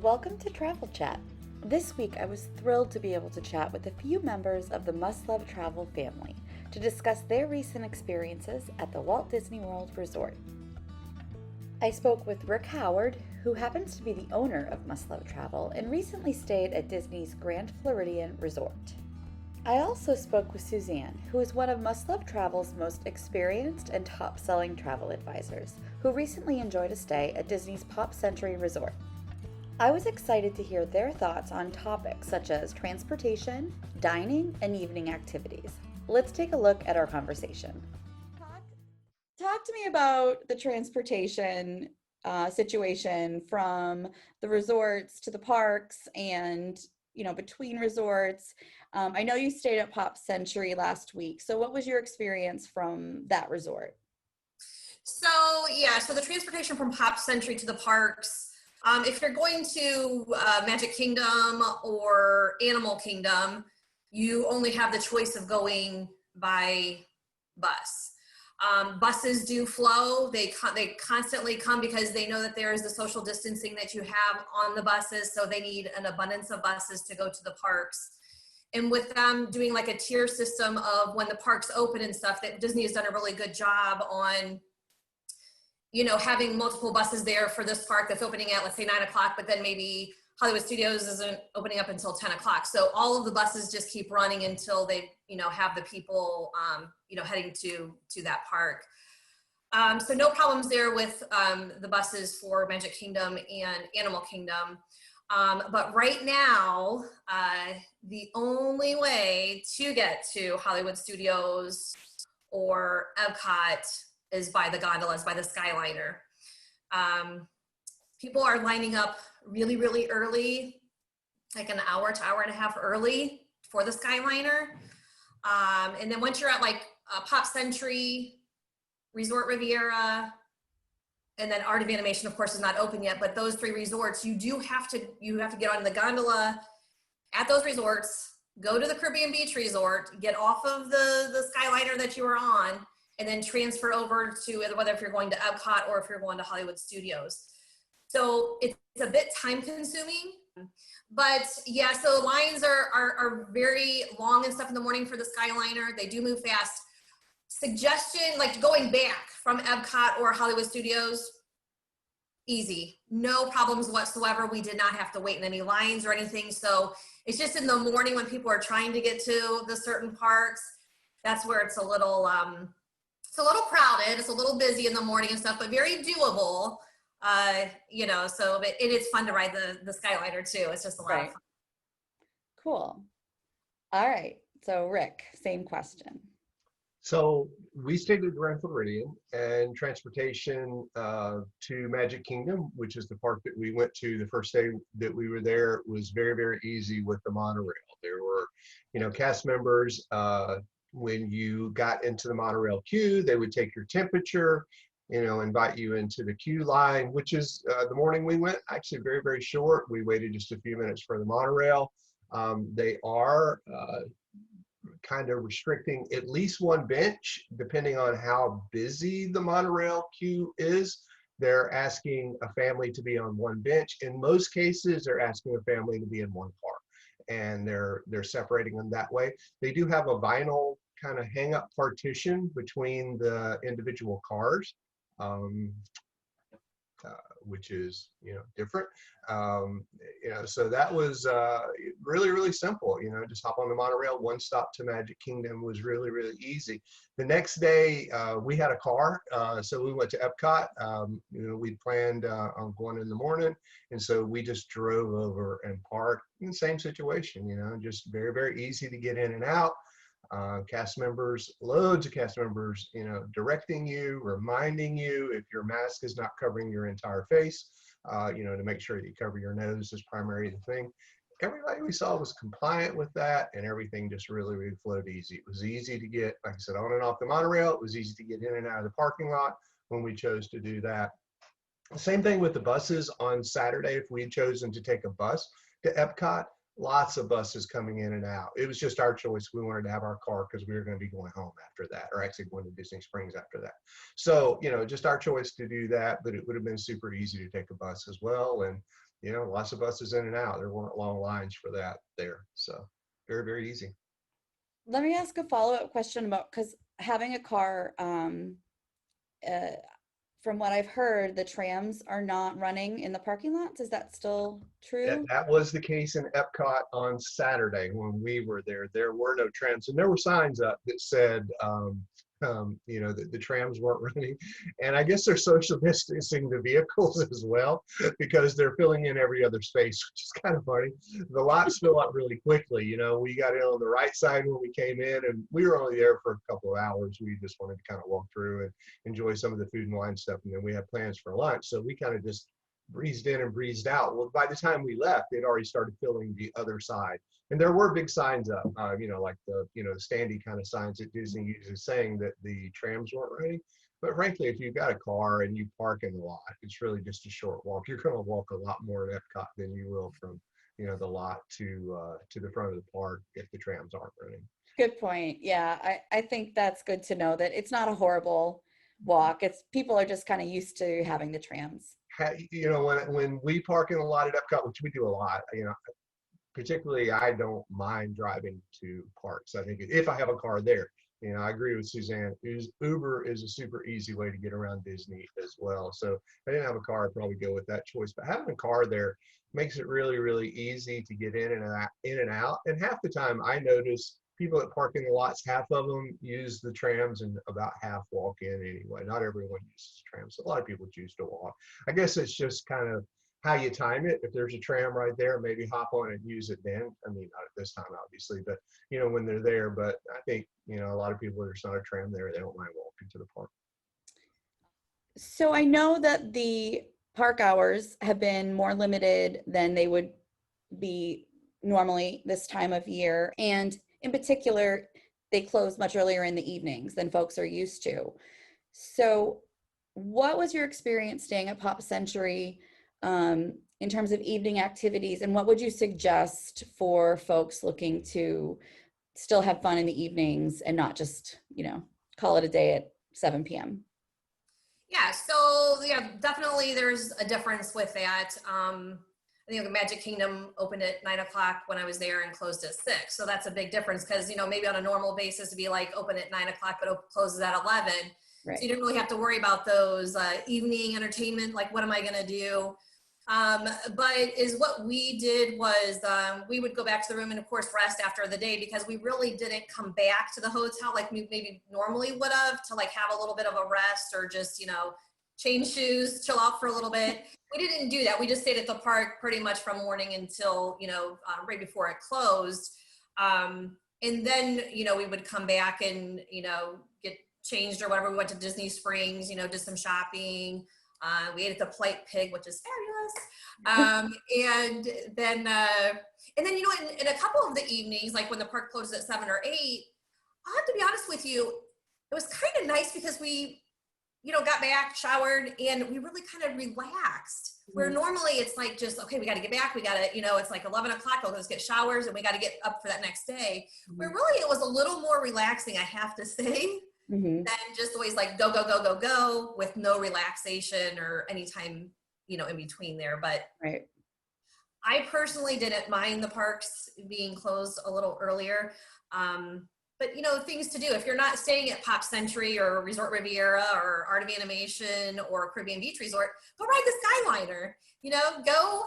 welcome to Travel Chat. This week I was thrilled to be able to chat with a few members of the Must Love Travel family to discuss their recent experiences at the Walt Disney World Resort. I spoke with Rick Howard, who happens to be the owner of Must Love Travel and recently stayed at Disney's Grand Floridian Resort. I also spoke with Suzanne, who is one of Must Love Travel's most experienced and top-selling travel advisors, who recently enjoyed a stay at Disney's Pop Century Resort. I was excited to hear their thoughts on topics such as transportation, dining, and evening activities. Let's take a look at our conversation. Talk to me about the transportation situation from the resorts to the parks and, between resorts. I know you stayed at Pop Century last week. So what was your experience from that resort? So the transportation from Pop Century to the parks, if you're going to Magic Kingdom or Animal Kingdom, you only have the choice of going by bus. Buses do flow. They constantly come because they know that there is the social distancing that you have on the buses, so they need an abundance of buses to go to the parks. And with them doing like a tier system of when the parks open and stuff, that Disney has done a really good job on having multiple buses there for this park that's opening at, let's say, 9 o'clock, but then maybe Hollywood Studios isn't opening up until 10 o'clock. So all of the buses just keep running until they, have the people, heading to that park. So no problems there with the buses for Magic Kingdom and Animal Kingdom. But right now, the only way to get to Hollywood Studios or Epcot is by the gondolas, by the Skyliner. People are lining up really, really early, like an hour to hour and a half early for the Skyliner. And then once you're at like Pop Century, Resort Riviera, and then Art of Animation, of course, is not open yet, but those three resorts, you have to get on the gondola at those resorts, go to the Caribbean Beach Resort, get off of the Skyliner that you were on, and then transfer over to whether if you're going to Epcot or if you're going to Hollywood Studios. So it's a bit time consuming, but yeah, so lines are very long and stuff in the morning for the Skyliner. They do move fast. Suggestion, like going back from Epcot or Hollywood Studios, easy, no problems whatsoever. We did not have to wait in any lines or anything. So it's just in the morning when people are trying to get to the certain parks, that's where it's a little crowded. It's a little busy in the morning and stuff, but very doable. So it is fun to ride the Skyliner too. It's just a lot of fun. Cool. All right. So Rick, same question. So we stayed at Grand Floridian, and transportation to Magic Kingdom, which is the park that we went to the first day that we were there, was very, very easy with the monorail. There were, cast members. When you got into the monorail queue, they would take your temperature, invite you into the queue line, which is the morning we went, actually very, very short. We waited just a few minutes for the monorail. They are kind of restricting at least one bench, depending on how busy the monorail queue is. They're asking a family to be on one bench. In most cases, they're asking a family to be in one car, and they're separating them that way. They do have a vinyl kind of hang-up partition between the individual cars, which is different. So that was really, really simple. Just hop on the monorail. One stop to Magic Kingdom was really, really easy. The next day we had a car, so we went to Epcot. We planned on going in the morning, and so we just drove over and parked in the same situation. Just very, very easy to get in and out. Cast members, loads of cast members, directing you, reminding you if your mask is not covering your entire face, to make sure that you cover your nose is primary thing. Everybody we saw was compliant with that, and everything just really, really flowed easy. It was easy to get, like I said, on and off the monorail. It was easy to get in and out of the parking lot when we chose to do that. Same thing with the buses on Saturday. If we had chosen to take a bus to Epcot, lots of buses coming in and out. It was just our choice. We wanted to have our car because we were going to be going home after that, or actually going to Disney Springs after that. So, just our choice to do that, but it would have been super easy to take a bus as well. And you know, lots of buses in and out. There weren't long lines for that there. So very, very easy. Let me ask a follow-up question about, because having a car, uh, from what I've heard, the trams are not running in the parking lots. Is that still true? That was the case in Epcot on Saturday when we were there. There were no trams, and there were signs up that said, you know, that the trams weren't running. And I guess they're social distancing the vehicles as well because they're filling in every other space, which is kind of funny. The lots fill up really quickly. You know, we got in on the right side when we came in, and we were only there for a couple of hours. We just wanted to kind of walk through and enjoy some of the food and wine stuff, and then we had plans for lunch, so we kind of just breezed in and breezed out. Well, by the time we left, they'd already started filling the other side. And there were big signs up, you know, like the, you know, the standee kind of signs that Disney uses saying that the trams weren't ready. But frankly, if you've got a car and you park in the lot, it's really just a short walk. You're going to walk a lot more at Epcot than you will from, you know, the lot to the front of the park if the trams aren't running. Good point. Yeah, I think that's good to know that it's not a horrible walk. It's people are just kind of used to having the trams. You know, when we park in a lot at Epcot, which we do a lot, you know, particularly I don't mind driving to parks. I think if I have a car there, you know, I agree with Suzanne. Uber is a super easy way to get around Disney as well. So if I didn't have a car, I'd probably go with that choice. But having a car there makes it really, really easy to get in and out. And half the time I notice people that park in the lots, half of them use the trams and about half walk in anyway. Not everyone uses trams. A lot of people choose to walk. I guess it's just kind of how you time it. If there's a tram right there, maybe hop on and use it then. I mean, not at this time, obviously, but you know, when they're there. But I think, you know, a lot of people, there's not a tram there, they don't mind walking to the park. So I know that the park hours have been more limited than they would be normally this time of year. And in particular, they close much earlier in the evenings than folks are used to. So what was your experience staying at Pop Century, in terms of evening activities? And what would you suggest for folks looking to still have fun in the evenings and not just, you know, call it a day at 7 p.m.? Yeah, so yeah, definitely there's a difference with that. I think the Magic Kingdom opened at 9 o'clock when I was there and closed at 6. So that's a big difference because, you know, maybe on a normal basis to be like open at 9 o'clock, but closes at 11. Right. So you didn't really have to worry about those evening entertainment, like what am I gonna do? But what we did was we would go back to the room and of course rest after the day because we really didn't come back to the hotel like we maybe normally would have to like have a little bit of a rest or just, you know, change shoes, chill out for a little bit. We didn't do that. We just stayed at the park pretty much from morning until, you know, right before it closed. And then, you know, we would come back and, you know, get changed or whatever. We went to Disney Springs, you know, did some shopping. We ate at the Polite Pig, which is fabulous. And then, you know, in a couple of the evenings, like when the park closes at 7 or 8, I'll have to be honest with you, it was kind of nice because we, you know, got back, showered, and we really kind of relaxed. Where normally it's like just, okay, we got to get back. We got to, you know, it's like 11 o'clock, let's get showers and we got to get up for that next day. Where really it was a little more relaxing, I have to say. Than just always like go, go, go, go, go with no relaxation or any time, you know, in between there. But Right. I personally didn't mind the parks being closed a little earlier. But, you know, things to do. If you're not staying at Pop Century or Resort Riviera or Art of Animation or Caribbean Beach Resort, go ride the Skyliner. You know, go,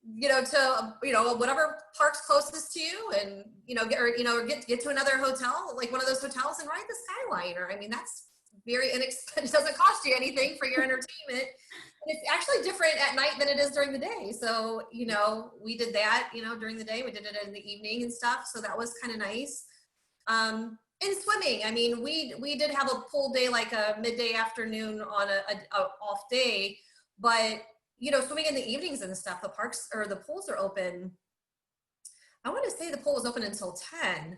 you know, to, you know, whatever park's closest to you and, you know, get to another hotel, like one of those hotels and ride the Skyliner. I mean, that's very inexpensive. It doesn't cost you anything for your entertainment. And it's actually different at night than it is during the day. So, you know, we did that, you know, during the day. We did it in the evening and stuff. So that was kind of nice. And swimming. I mean, we did have a pool day, like a midday afternoon on a off day, but you know, swimming in the evenings and stuff, the parks or the pools are open. I want to say the pool was open until 10.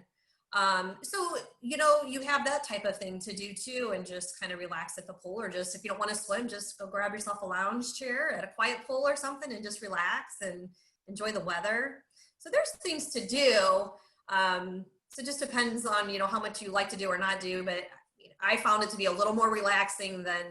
So, you know, you have that type of thing to do too, and just kind of relax at the pool, or just, if you don't want to swim, just go grab yourself a lounge chair at a quiet pool or something and just relax and enjoy the weather. So there's things to do. So it just depends on, you know, how much you like to do or not do, but I found it to be a little more relaxing than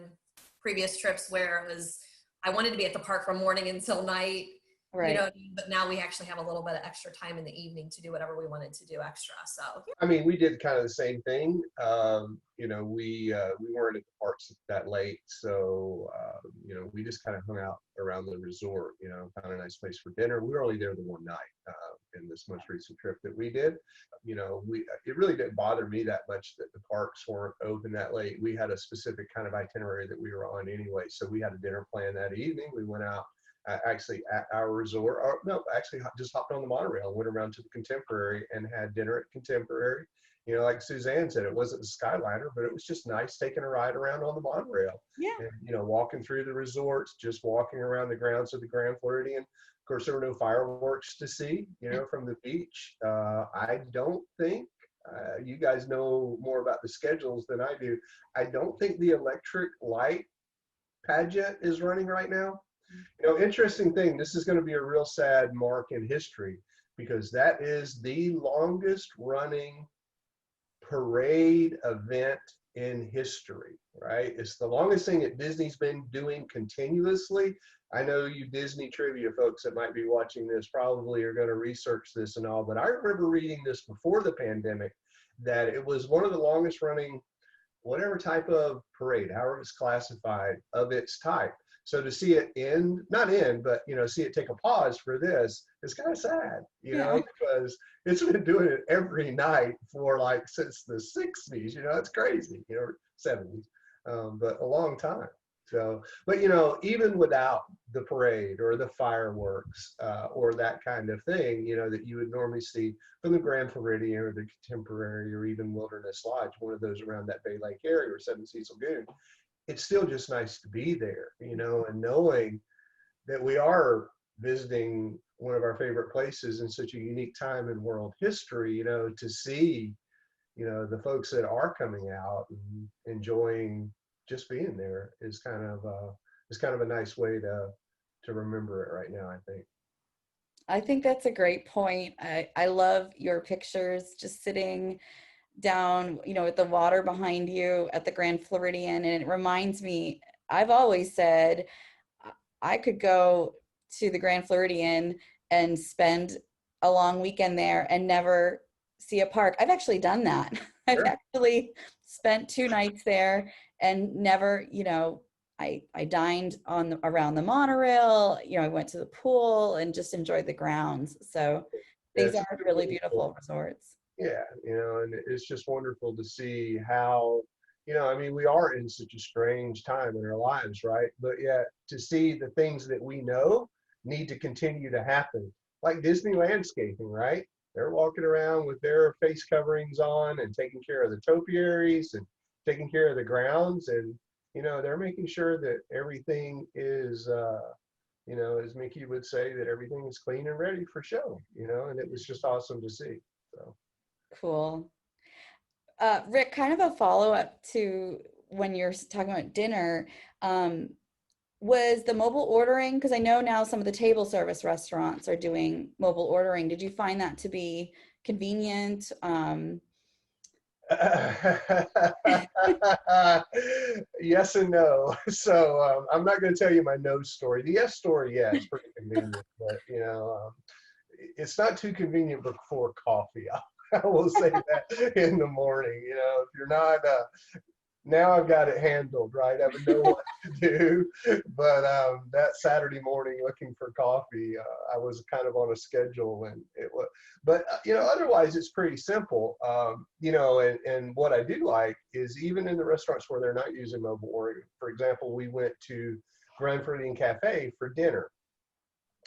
previous trips where it was, I wanted to be at the park from morning until night. you know Right. what I mean? But now we actually have a little bit of extra time in the evening to do whatever we wanted to do extra. So I mean, we did kind of the same thing. We weren't at the parks that late, so we just kind of hung out around the resort. Found a nice place for dinner. We were only there the one night in this most recent trip that we did. It really didn't bother me that much that the parks weren't open that late. We had a specific kind of itinerary that we were on anyway, so we had a dinner plan that evening. We went out actually at our resort, or no, actually just hopped on the monorail and went around to the Contemporary and had dinner at Contemporary. Like Suzanne said, it wasn't the Skyliner, but it was just nice taking a ride around on the monorail Yeah. and, walking through the resorts, just walking around the grounds of the Grand Floridian. Of course, there were no fireworks to see, from the beach. I don't think, you guys know more about the schedules than I do. I don't think the electric light pageant is running right now. Interesting thing, this is going to be a real sad mark in history because that is the longest running parade event in history, right? It's the longest thing that Disney's been doing continuously. I know you Disney trivia folks that might be watching this probably are going to research this and all, but I remember reading this before the pandemic that it was one of the longest running, whatever type of parade, however it's classified, of its type. So to see it end, not end, but see it take a pause for this, it's kind of sad, Yeah. because it's been doing it every night for like since the 60s. It's crazy, 70s, but a long time. So, but even without the parade or the fireworks or that kind of thing, that you would normally see from the Grand Floridian or the Contemporary or even Wilderness Lodge, one of those around that Bay Lake area or Seven Seas Lagoon, it's still just nice to be there, and knowing that we are visiting one of our favorite places in such a unique time in world history, to see, the folks that are coming out and enjoying just being there is kind of a nice way to remember it right now, I think. I think that's a great point. I love your pictures just sitting down, with the water behind you at the Grand Floridian. And it reminds me, I've always said I could go to the Grand Floridian and spend a long weekend there and never see a park. I've actually done that. I've Sure. actually spent 2 nights there and never, I dined around the monorail, I went to the pool and just enjoyed the grounds. So Yeah, these it's are really beautiful resorts. Yeah, and it's just wonderful to see how, I mean, we are in such a strange time in our lives, right? But yet to see the things that we know need to continue to happen, like Disney landscaping, right? They're walking around with their face coverings on and taking care of the topiaries and taking care of the grounds. And, they're making sure that everything is, as Mickey would say, that everything is clean and ready for show, and it was just awesome to see. So. Cool. Rick, kind of a follow-up to when you're talking about dinner, was the mobile ordering, because I know now some of the table service restaurants are doing mobile ordering. Did you find that to be convenient? Yes and no. So I'm not going to tell you my no story. The yes story, yeah, it's pretty convenient, but it's not too convenient before coffee. I will say that in the morning. If you're not, now I've got it handled, right? I would know what to do. But that Saturday morning looking for coffee, I was kind of on a schedule and it was, but otherwise it's pretty simple. And what I do like is even in the restaurants where they're not using mobile ordering, for example, we went to Grand Floridian Cafe for dinner.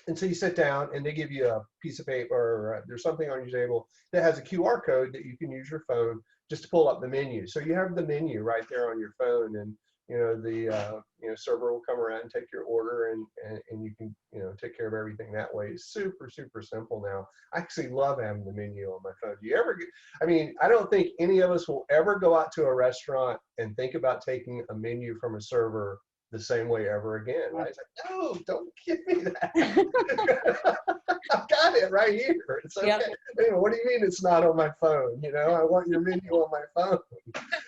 And so you sit down and they give you a piece of paper or there's something on your table that has a QR code that you can use your phone just to pull up the menu. So you have the menu right there on your phone and, the server will come around and take your order and you can, take care of everything that way. It's super, super simple now. I actually love having the menu on my phone. Do you ever I don't think any of us will ever go out to a restaurant and think about taking a menu from a server the same way ever again, right? It's like, no, don't give me that. I've got it right here. It's okay. Yep. Anyway, what do you mean it's not on my phone? I want your menu on my phone.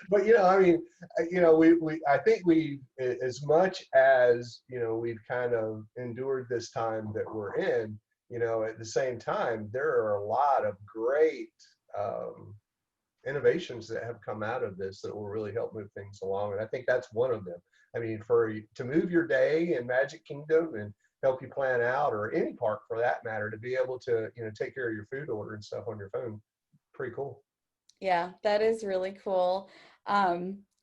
But I mean, I think we, as much as we've kind of endured this time that we're in, at the same time, there are a lot of great innovations that have come out of this that will really help move things along. And I think that's one of them. I mean, to move your day in Magic Kingdom and help you plan out, or any park for that matter, to be able to, take care of your food order and stuff on your phone. Pretty cool. Yeah, that is really cool.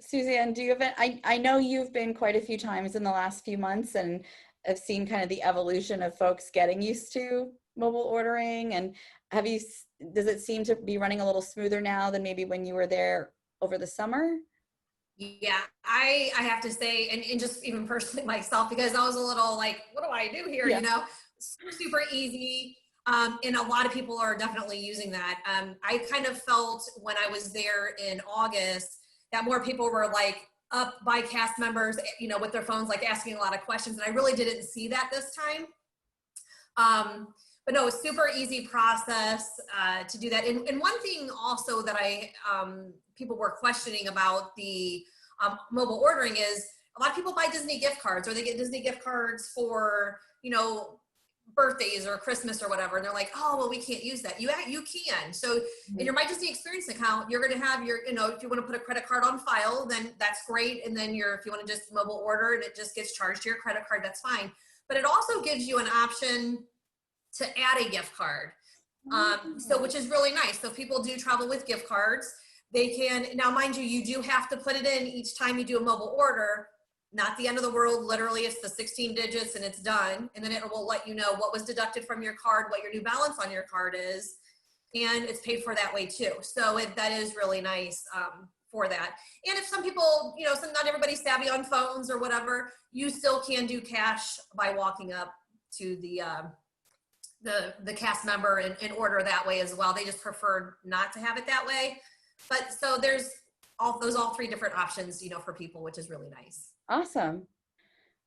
Suzanne, do you have I know you've been quite a few times in the last few months and have seen kind of the evolution of folks getting used to mobile ordering, and does it seem to be running a little smoother now than maybe when you were there over the summer? Yeah, I have to say, and just even personally myself, because I was a little like, what do I do here? Yeah. Super easy. And a lot of people are definitely using that. I kind of felt when I was there in August that more people were like up by cast members, with their phones, like asking a lot of questions. And I really didn't see that this time. But no, it's super easy process to do that. And one thing also that people were questioning about the mobile ordering is a lot of people buy Disney gift cards, or they get Disney gift cards for, birthdays or Christmas or whatever. And they're like, oh, well, we can't use that. You can. So in your My Disney Experience account, you're going to have your, if you want to put a credit card on file, then that's great. And then if you want to just mobile order and it just gets charged to your credit card, that's fine. But it also gives you an option to add a gift card. Which is really nice. So if people do travel with gift cards, they can, now mind you, you do have to put it in each time you do a mobile order. Not the end of the world. Literally, it's the 16 digits and it's done. And then it will let you know what was deducted from your card, what your new balance on your card is, and it's paid for that way too. So that is really nice for that. And if some people, so not everybody's savvy on phones or whatever, you still can do cash by walking up to the cast member and order that way as well. They just prefer not to have it that way. But so there's all three different options, for people, which is really nice. Awesome.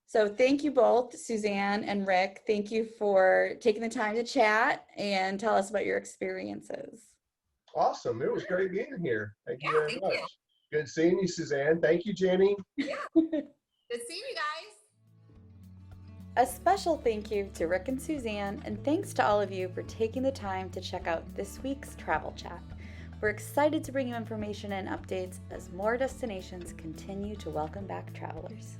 So thank you both, Suzanne and Rick. Thank you for taking the time to chat and tell us about your experiences. Awesome. It was great being here. Thank you very much. You. Good seeing you, Suzanne. Thank you, Jenny. Yeah. Good seeing you guys. A special thank you to Rick and Suzanne, and thanks to all of you for taking the time to check out this week's Travel Chat. We're excited to bring you information and updates as more destinations continue to welcome back travelers.